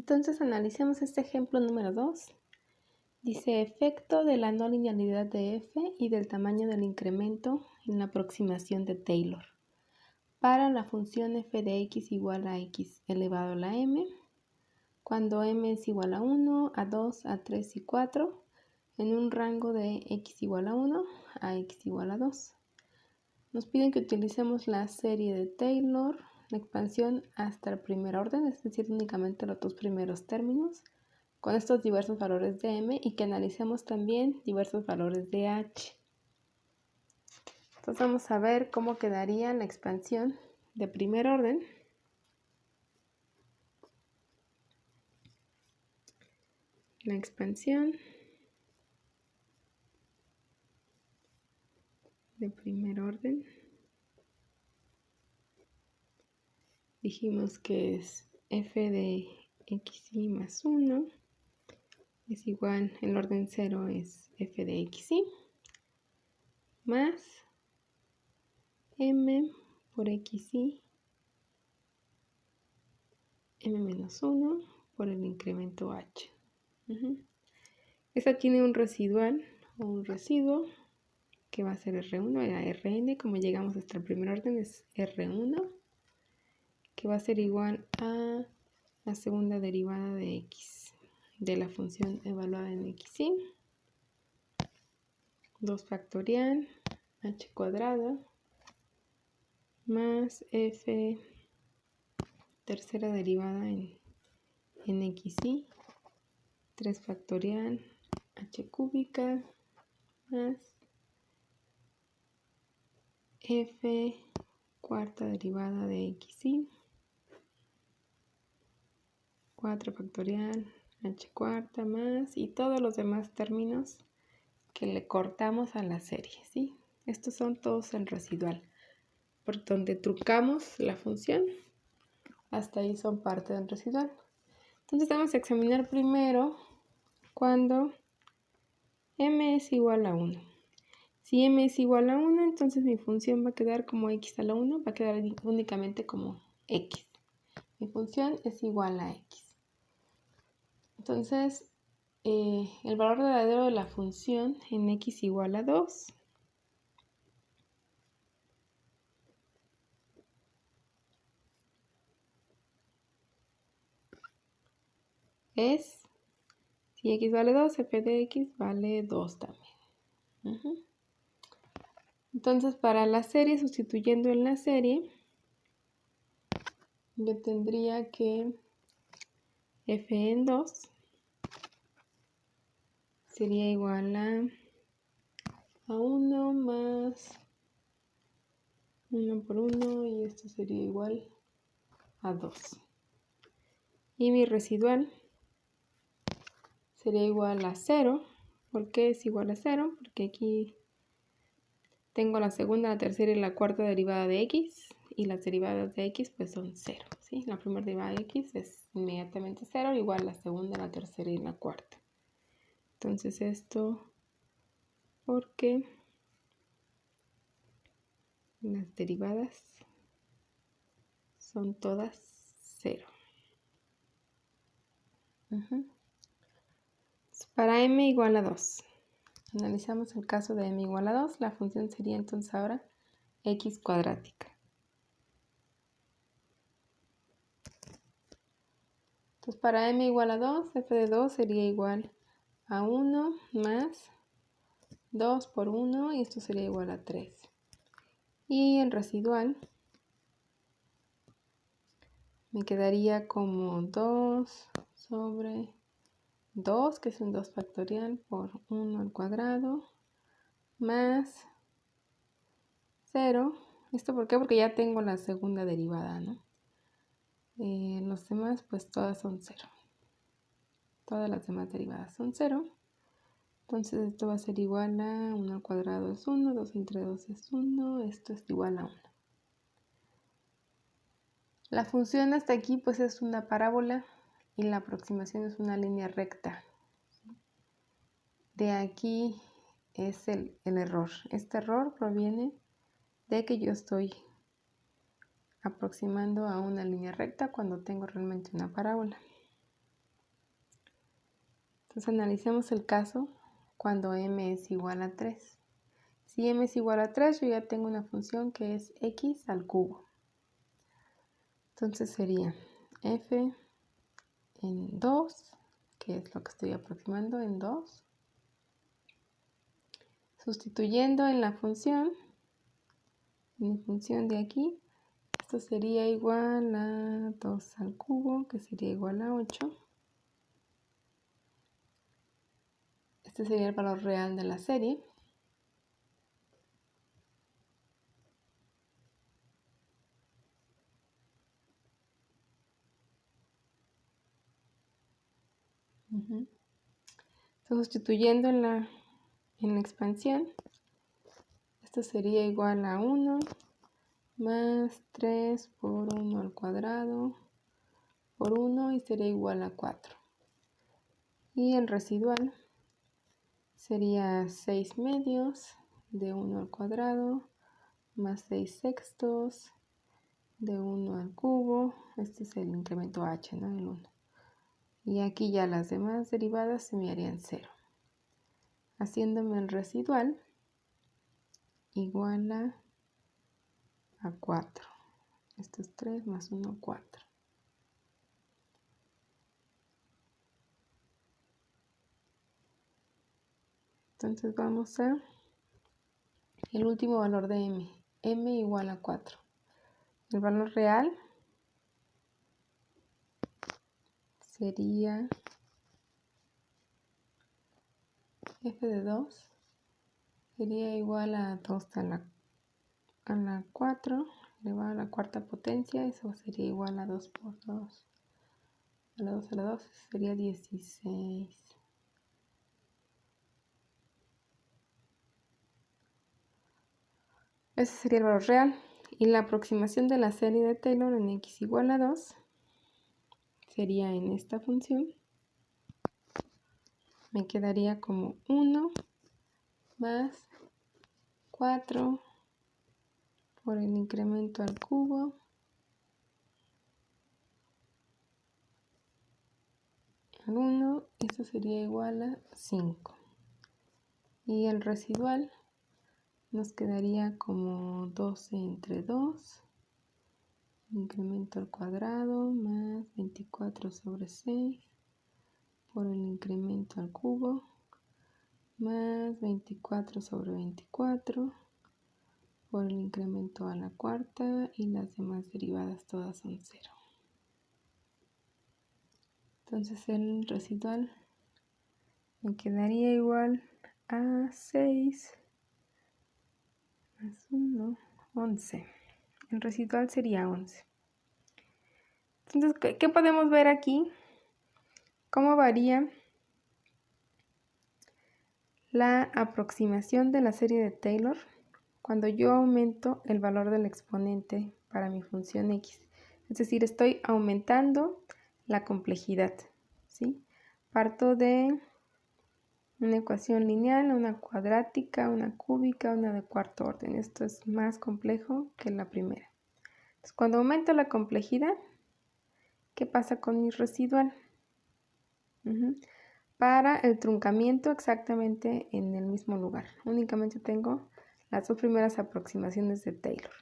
Entonces analicemos este ejemplo número 2. Dice efecto de la no linealidad de f y del tamaño del incremento en la aproximación de Taylor para la función f de x igual a x elevado a la m, cuando m es igual a 1, a 2, a 3 y 4, en un rango de x igual a 1 a x igual a 2. Nos piden que utilicemos la serie de Taylor, la expansión hasta el primer orden, es decir, únicamente los dos primeros términos, con estos diversos valores de m, y que analicemos también diversos valores de h. Entonces vamos a ver cómo quedaría la expansión de primer orden. La expansión de primer orden. Dijimos que es f de xy más 1 es igual, el orden 0 es f de xy más m por xy, m menos 1 por el incremento h. Esta tiene un residual o un residuo que va a ser R1, era Rn, como llegamos hasta el primer orden es R1, que va a ser igual a la segunda derivada de x, de la función evaluada en xy, 2 factorial h cuadrado más f tercera derivada en xy, 3 factorial h cúbica más f cuarta derivada de xy, 4 factorial h cuarta más, y todos los demás términos que le cortamos a la serie, ¿sí? Estos son todos el residual, por donde trucamos la función, hasta ahí son parte del residual. Entonces vamos a examinar primero cuando m es igual a 1. Si m es igual a 1, entonces mi función va a quedar como x a la 1, va a quedar únicamente como x. Mi función es igual a x. Entonces, el valor verdadero de la función en x igual a 2 es, si x vale 2, f de x vale 2 también. Entonces, para la serie, sustituyendo en la serie, yo tendría que f en 2 sería igual a 1 más 1 por 1, y esto sería igual a 2. Y mi residual sería igual a 0. ¿Por qué es igual a 0? Porque aquí tengo la segunda, la tercera y la cuarta derivada de x, y las derivadas de x pues son 0, ¿sí? La primera derivada de x es inmediatamente 0, igual la segunda, la tercera y la cuarta. Entonces esto porque las derivadas son todas 0. Para m igual a 2, analizamos el caso de m igual a 2, la función sería entonces ahora x cuadrática. Entonces para m igual a 2, f de 2 sería igual a 1 más 2 por 1, y esto sería igual a 3. Y el residual me quedaría como 2 sobre 2, que es un 2 factorial, por 1 al cuadrado, más 0. ¿Esto por qué? Porque ya tengo la segunda derivada, ¿no? Los demás, pues todas son 0. Todas las demás derivadas son 0. Entonces esto va a ser igual a 1 al cuadrado es 1, 2 entre 2 es 1, esto es igual a 1. La función hasta aquí pues es una parábola y la aproximación es una línea recta. De aquí es el error. Este error proviene de que yo estoy aproximando a una línea recta cuando tengo realmente una parábola. Entonces analicemos el caso cuando m es igual a 3. Si m es igual a 3, yo ya tengo una función que es x al cubo. Entonces sería f en 2, que es lo que estoy aproximando en 2. Sustituyendo en la función, en mi función de aquí, esto sería igual a 2 al cubo, que sería igual a 8. Este sería el valor real de la serie. Entonces, sustituyendo en la expansión, esto sería igual a 1 más 3 por 1 al cuadrado por 1 y sería igual a 4. Y el residual sería 6 medios de 1 al cuadrado más 6 sextos de 1 al cubo. Este es el incremento h, ¿no? El 1. Y aquí ya las demás derivadas se me harían 0. Haciéndome el residual igual a 4. Esto es 3 más 1, 4. Entonces vamos a el último valor de m. m igual a 4. El valor real sería f de 2. Sería igual a 2 a la 4 elevado a la cuarta potencia. Eso sería igual a 2 por 2. A la 2 a la 2 sería 16. Ese sería el valor real. Y la aproximación de la serie de Taylor en x igual a 2 sería en esta función. Me quedaría como 1 más 4 por el incremento al cubo al 1. Esto sería igual a 5. Y el residual nos quedaría como 12 entre 2, incremento al cuadrado, más 24 sobre 6, por el incremento al cubo, más 24 sobre 24, por el incremento a la cuarta, y las demás derivadas todas son 0. Entonces el residual me quedaría igual a 6 más 1, 11. El residual sería 11. Entonces, ¿qué podemos ver aquí? ¿Cómo varía la aproximación de la serie de Taylor cuando yo aumento el valor del exponente para mi función x? Es decir, estoy aumentando la complejidad, ¿sí? Parto de una ecuación lineal, una cuadrática, una cúbica, una de cuarto orden. Esto es más complejo que la primera. Entonces, cuando aumento la complejidad, ¿qué pasa con mi residual? Para el truncamiento exactamente en el mismo lugar. Únicamente tengo las dos primeras aproximaciones de Taylor.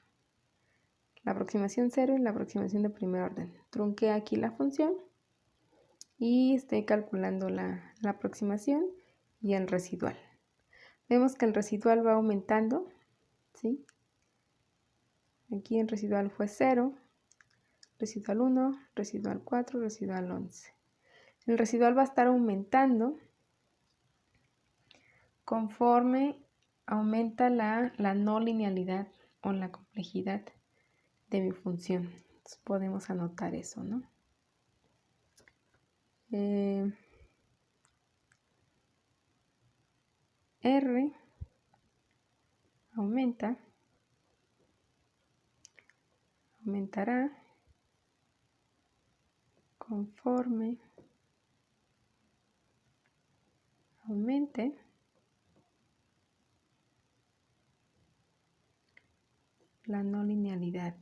La aproximación 0 y la aproximación de primer orden. Trunqué aquí la función y estoy calculando la aproximación y el residual. Vemos que el residual va aumentando, ¿sí? Aquí el residual fue 0, residual 1, residual 4, residual 11. El residual va a estar aumentando conforme aumenta la no linealidad o la complejidad de mi función. Entonces podemos anotar eso, ¿no? R aumentará conforme aumente la no linealidad.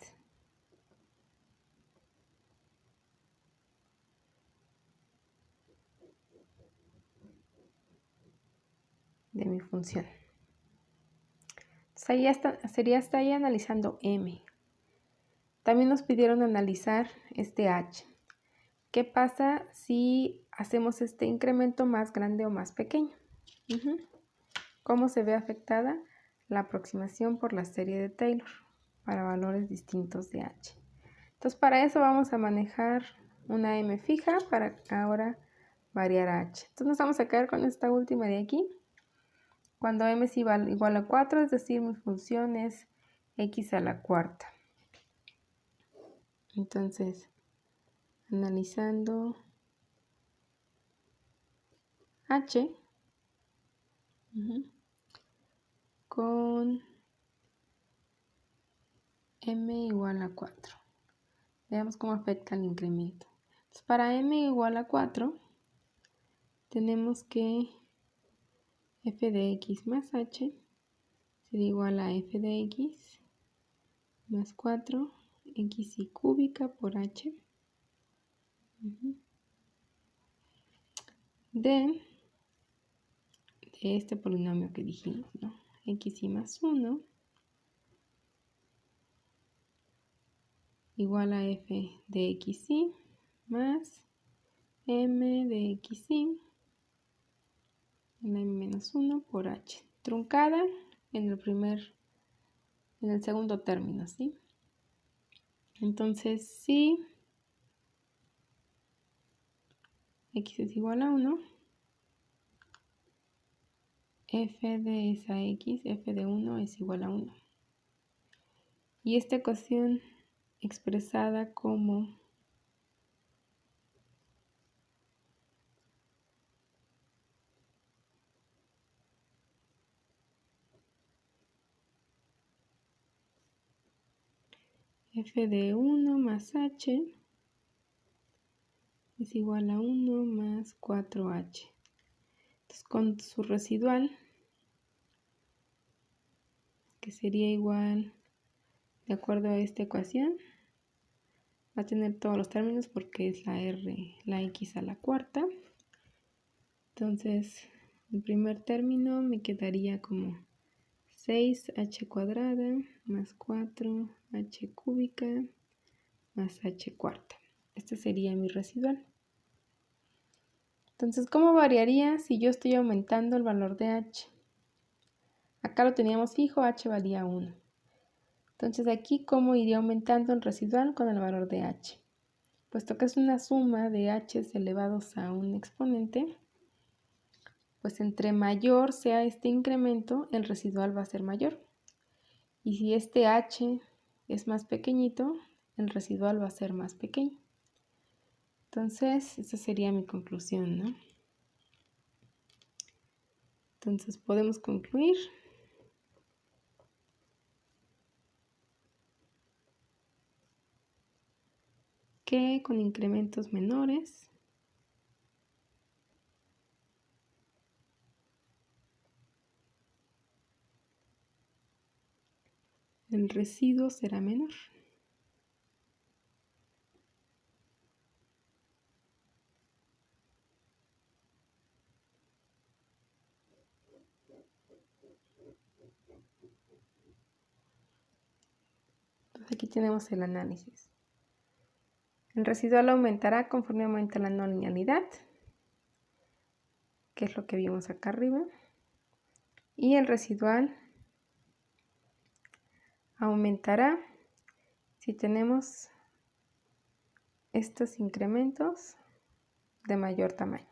de mi función. Entonces ahí está ahí analizando m. También nos pidieron analizar este h. ¿Qué pasa si hacemos este incremento más grande o más pequeño? ¿Cómo se ve afectada la aproximación por la serie de Taylor para valores distintos de h? Entonces para eso vamos a manejar una m fija para ahora variar a h. Entonces nos vamos a quedar con esta última de aquí. Cuando m es igual a 4, es decir, mi función es x a la cuarta. Entonces, analizando h con m igual a 4. Veamos cómo afecta el incremento. Entonces, para m igual a 4, tenemos que f de x más h sería igual a f de x más 4 x y cúbica por h de este polinomio que dijimos, ¿no? X y más 1 igual a f de xy más m de xy en m menos 1 por h, truncada en el segundo término, ¿sí? Entonces, si x es igual a 1, f de esa x, f de 1 es igual a 1. Y esta ecuación expresada como f de 1 más h es igual a 1 más 4h. Entonces, con su residual, que sería igual, de acuerdo a esta ecuación, va a tener todos los términos porque es la x a la cuarta. Entonces, el primer término me quedaría como 6h cuadrada más 4h cúbica más h cuarta. Este sería mi residual. Entonces, ¿cómo variaría si yo estoy aumentando el valor de h? Acá lo teníamos fijo, h valía 1. Entonces, aquí, ¿cómo iría aumentando el residual con el valor de h? Puesto que es una suma de h elevados a un exponente, pues entre mayor sea este incremento, el residual va a ser mayor. Y si este h es más pequeñito, el residual va a ser más pequeño. Entonces, esa sería mi conclusión, ¿no? Entonces, podemos concluir que con incrementos menores el residuo será menor. Entonces aquí tenemos el análisis. El residual aumentará conforme aumenta la no linealidad, que es lo que vimos acá arriba. Y el residual aumentará si tenemos estos incrementos de mayor tamaño.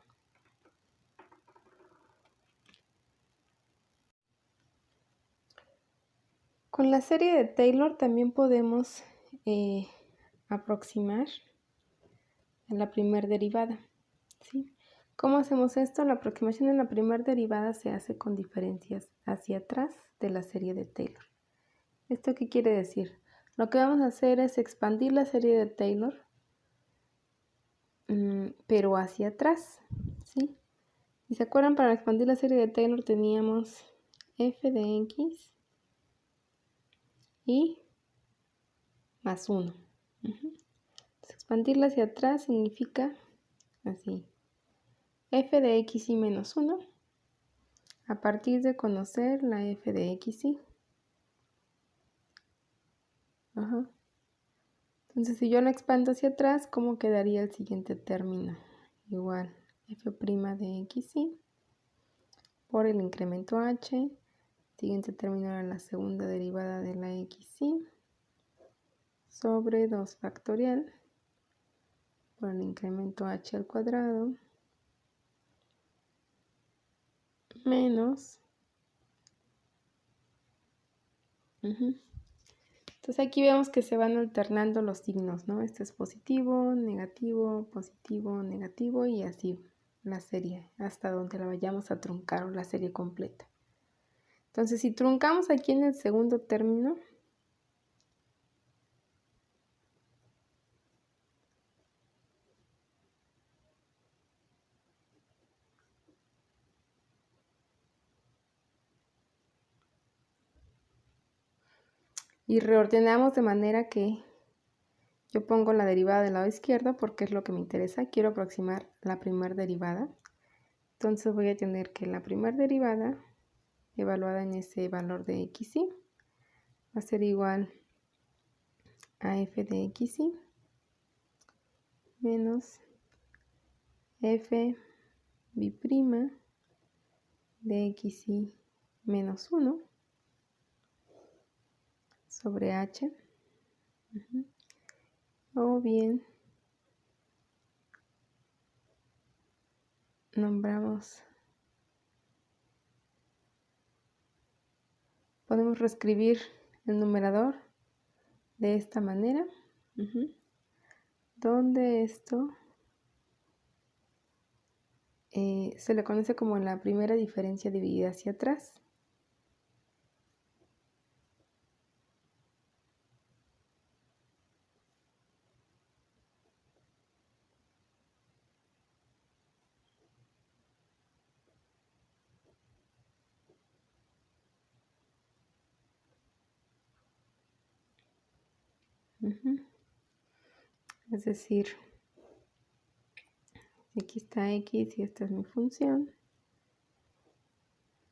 Con la serie de Taylor también podemos aproximar en la primera derivada, ¿sí? ¿Cómo hacemos esto? La aproximación en la primera derivada se hace con diferencias hacia atrás de la serie de Taylor. ¿Esto qué quiere decir? Lo que vamos a hacer es expandir la serie de Taylor, pero hacia atrás, ¿sí? Si se acuerdan, para expandir la serie de Taylor teníamos f de x y más 1. Expandirla hacia atrás significa así: f de x y menos 1 a partir de conocer la f de x, y. Entonces, si yo lo expando hacia atrás, ¿cómo quedaría el siguiente término? Igual f' de x, y por el incremento h. Siguiente término era la segunda derivada de la x, y sobre 2 factorial por el incremento h al cuadrado menos. Entonces aquí vemos que se van alternando los signos, ¿no? Este es positivo, negativo, positivo, negativo y así la serie, hasta donde la vayamos a truncar o la serie completa. Entonces si truncamos aquí en el segundo término, y reordenamos de manera que yo pongo la derivada del lado izquierdo porque es lo que me interesa. Quiero aproximar la primera derivada. Entonces voy a tener que la primera derivada, evaluada en ese valor de x, y va a ser igual a f de x, y menos f b' de x, y menos 1 sobre h. O bien podemos reescribir el numerador de esta manera, donde esto se le conoce como la primera diferencia dividida hacia atrás. Es decir, aquí está x y esta es mi función.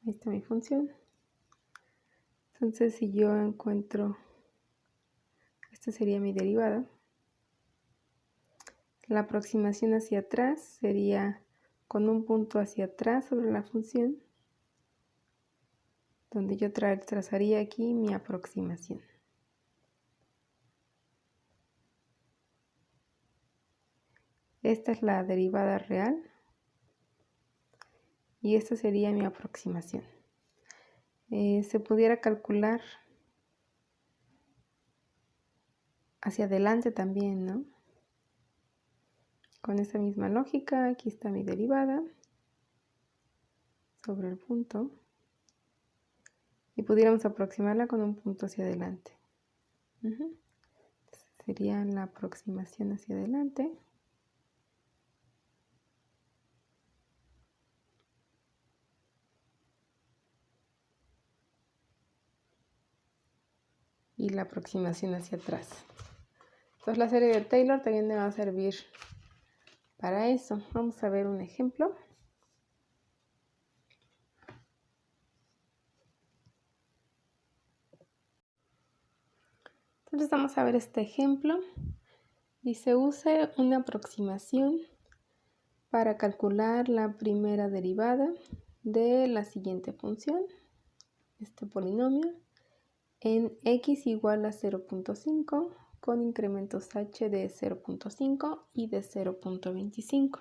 Ahí está mi función. Entonces, si yo encuentro, esta sería mi derivada. La aproximación hacia atrás sería con un punto hacia atrás sobre la función, donde yo trazaría aquí mi aproximación. Esta es la derivada real y esta sería mi aproximación. Se pudiera calcular hacia adelante también, ¿no? Con esa misma lógica, aquí está mi derivada sobre el punto y pudiéramos aproximarla con un punto hacia adelante. Sería la aproximación hacia adelante. Y la aproximación hacia atrás. Entonces la serie de Taylor también me va a servir para eso. Vamos a ver un ejemplo. Entonces vamos a ver este ejemplo. Dice, use una aproximación para calcular la primera derivada de la siguiente función, este polinomio, en x igual a 0.5 con incrementos h de 0.5 y de 0.25.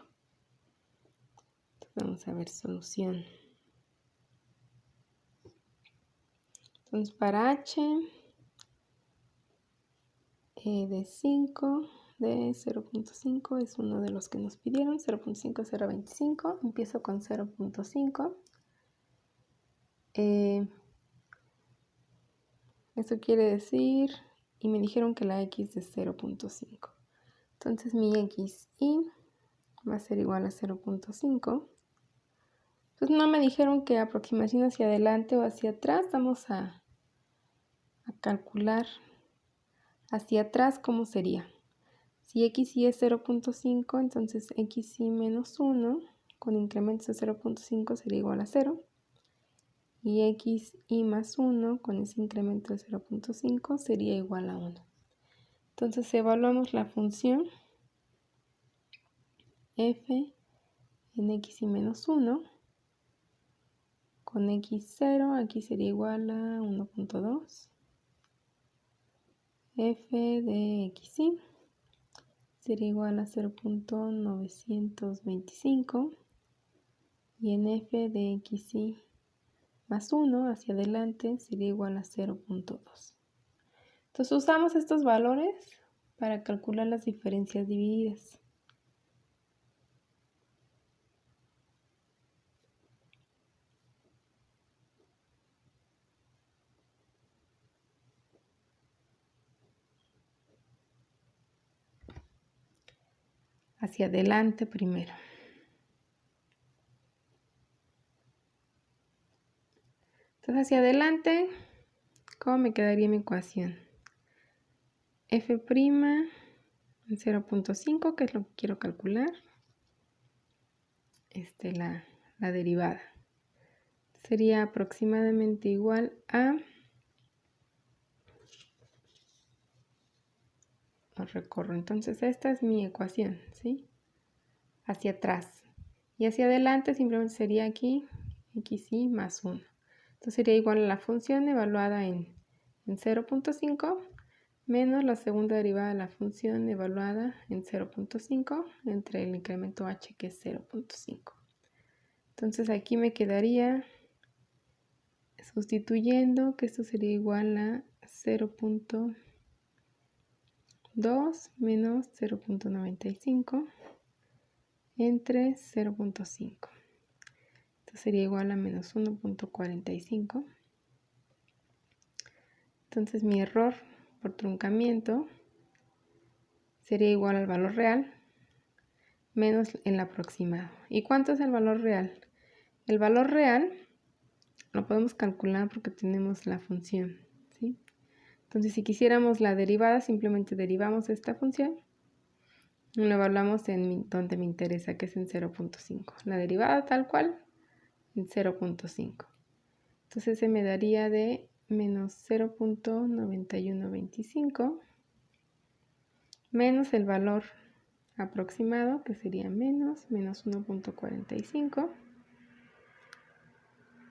Vamos a ver solución. Entonces para h de 5 de 0.5 es uno de los que nos pidieron, 0.5, 0.25. Empiezo con 0.5. Eso quiere decir, y me dijeron que la x es 0.5. Entonces mi x y va a ser igual a 0.5. Pues no me dijeron que aproximación hacia adelante o hacia atrás. Vamos a calcular hacia atrás cómo sería. Si x y es 0.5, entonces x y menos 1 con incrementos de 0.5 sería igual a 0. y xy más 1 con ese incremento de 0.5 sería igual a 1. Entonces evaluamos la función f en xy menos 1 con x0, aquí sería igual a 1.2. F de xy sería igual a 0.925 y en f de xy más 1 hacia adelante sería igual a 0.2. Entonces usamos estos valores para calcular las diferencias divididas. Hacia adelante primero. Entonces hacia adelante, ¿cómo me quedaría mi ecuación? F' en 0.5, que es lo que quiero calcular. La derivada. Sería aproximadamente igual a... Lo recorro. Entonces esta es mi ecuación, ¿sí? Hacia atrás. Y hacia adelante simplemente sería aquí xy más 1. Entonces sería igual a la función evaluada en 0.5 menos la segunda derivada de la función evaluada en 0.5 entre el incremento h, que es 0.5. Entonces aquí me quedaría sustituyendo que esto sería igual a 0.2 menos 0.95 entre 0.5. Esto sería igual a menos 1.45. Entonces mi error por truncamiento sería igual al valor real menos el aproximado. ¿Y cuánto es el valor real? El valor real lo podemos calcular porque tenemos la función, ¿sí? Entonces si quisiéramos la derivada, simplemente derivamos esta función y lo evaluamos en donde me interesa, que es en 0.5. La derivada tal cual en 0.5. Entonces se me daría de menos 0.9125 menos el valor aproximado, que sería menos 1.45,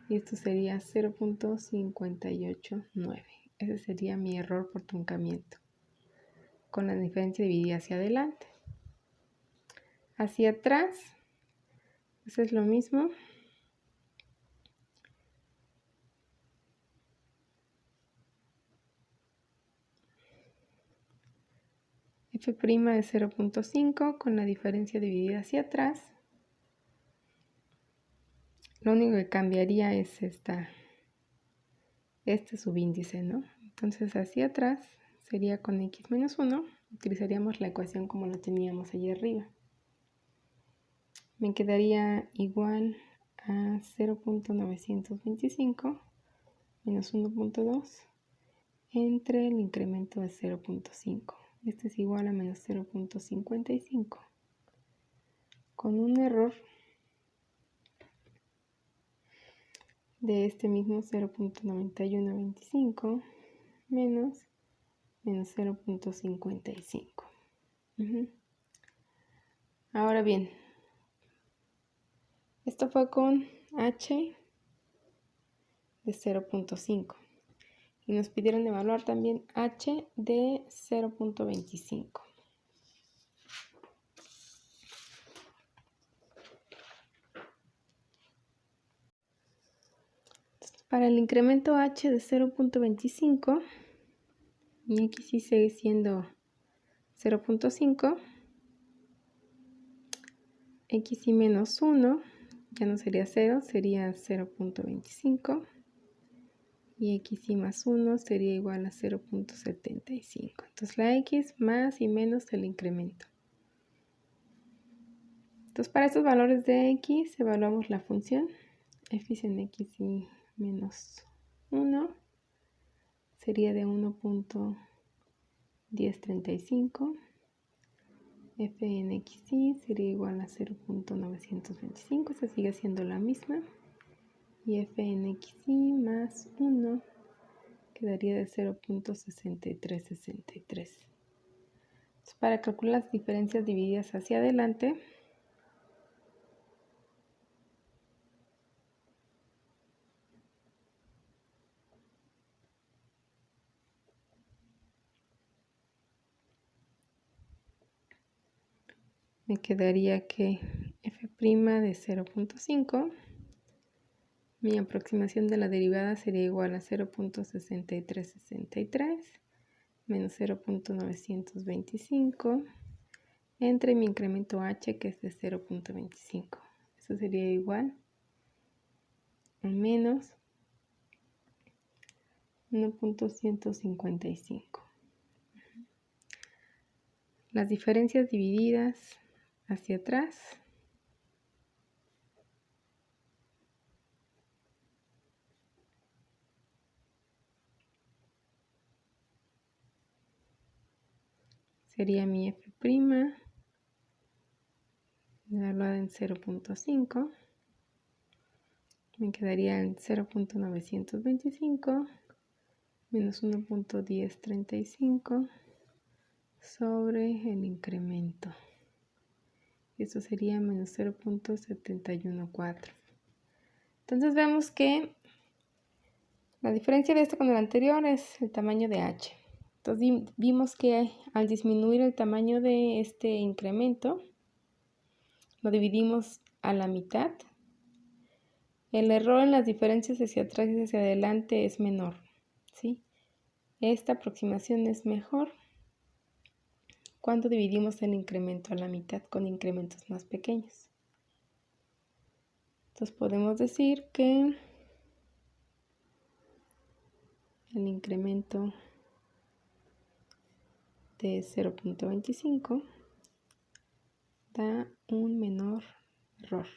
y esto sería 0.589. Ese sería mi error por truncamiento, con la diferencia dividida hacia adelante. Hacia atrás, pues es lo mismo. F' de 0.5 con la diferencia dividida hacia atrás. Lo único que cambiaría es este subíndice, ¿no? Entonces hacia atrás sería con x menos 1. Utilizaríamos la ecuación como la teníamos allí arriba. Me quedaría igual a 0.925 menos 1.2 entre el incremento de 0.5. Este es igual a menos 0.55 con un error de este mismo 0.9125 menos 0.55. Ahora bien, esto fue con h de 0.5 y nos pidieron evaluar también h de 0.25. Para el incremento h de 0.25 y xy sigue siendo 0.5, xy menos 1 ya no sería 0, sería 0.25 y xy más 1 sería igual a 0.75. Entonces la x más y menos el incremento. Entonces para estos valores de x evaluamos la función f en xy menos 1 sería de 1.1035. F en xy sería igual a 0.925, esta sigue siendo la misma. y f en xy más 1 quedaría de 0.6363. Para calcular las diferencias divididas hacia adelante, me quedaría que f' de 0.5, mi aproximación de la derivada sería igual a 0.6363 menos 0.925 entre mi incremento h, que es de 0.25. Eso sería igual a menos 1.155. Las diferencias divididas hacia atrás sería mi f' evaluada en 0.5, me quedaría en 0.925 menos 1.1035 sobre el incremento. Eso sería menos 0.714. Entonces vemos que la diferencia de esto con el anterior es el tamaño de h. Entonces vimos que al disminuir el tamaño de este incremento, lo dividimos a la mitad. El error en las diferencias hacia atrás y hacia adelante es menor, ¿sí? Esta aproximación es mejor cuando dividimos el incremento a la mitad con incrementos más pequeños. Entonces podemos decir que el incremento de 0.25 da un menor error.